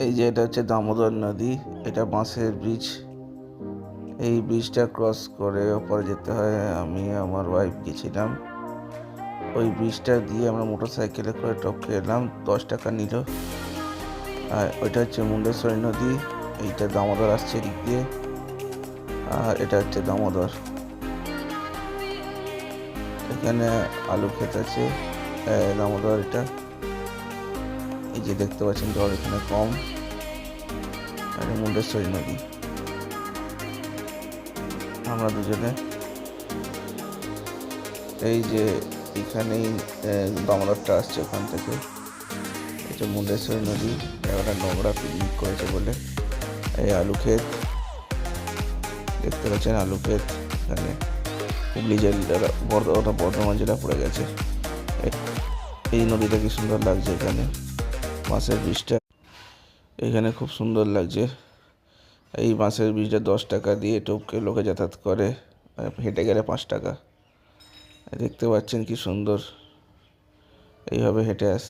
এই যে এটা হচ্ছে দামোদর নদী, এটা বাঁশের ব্রিজ। এই ব্রিজটা ক্রস করে ওপরে যেতে হয়। আমি আমার ওয়াইফ গেছিলাম, ওই ব্রিজটা দিয়ে আমরা মোটর সাইকেলে করে টপকে এলাম, 10 টাকা নিল। আর ওইটা হচ্ছে মুন্ডেশ্বরী নদী, এইটা দামোদর আসছে এদিক দিয়ে, আর এটা হচ্ছে দামোদর। এখানে আলু ক্ষেত আছে, দামোদর এটা। এই যে দেখতে পাচ্ছেন জল এখানে কম, আর মুন্ডেশ্বরী নদী। আমরা দুজনে এই যে এখানেই দামোদরটা আসছে ওখান থেকে। এটা মুন্ডেশ্বরী নদী, জায়গাটা নোংরা পিকনিক করেছে বলে। এই আলু ক্ষেত দেখতে পাচ্ছেন, আলু ক্ষেত এখানে হুগলি জেলা, বর্ধমান জেলা পড়ে গেছে। এই নদীটা কি সুন্দর লাগছে, এখানে বাঁশের ব্রিজটা এখানে খুব সুন্দর লাগছে। এই বাঁশের ব্রিজটা 10 টাকা দিয়ে টপকে লোকে যাতায়াত করে, হেঁটে গেলে 5 টাকা। দেখতে পাচ্ছেন কি সুন্দর, এইভাবে হেঁটে আসছে।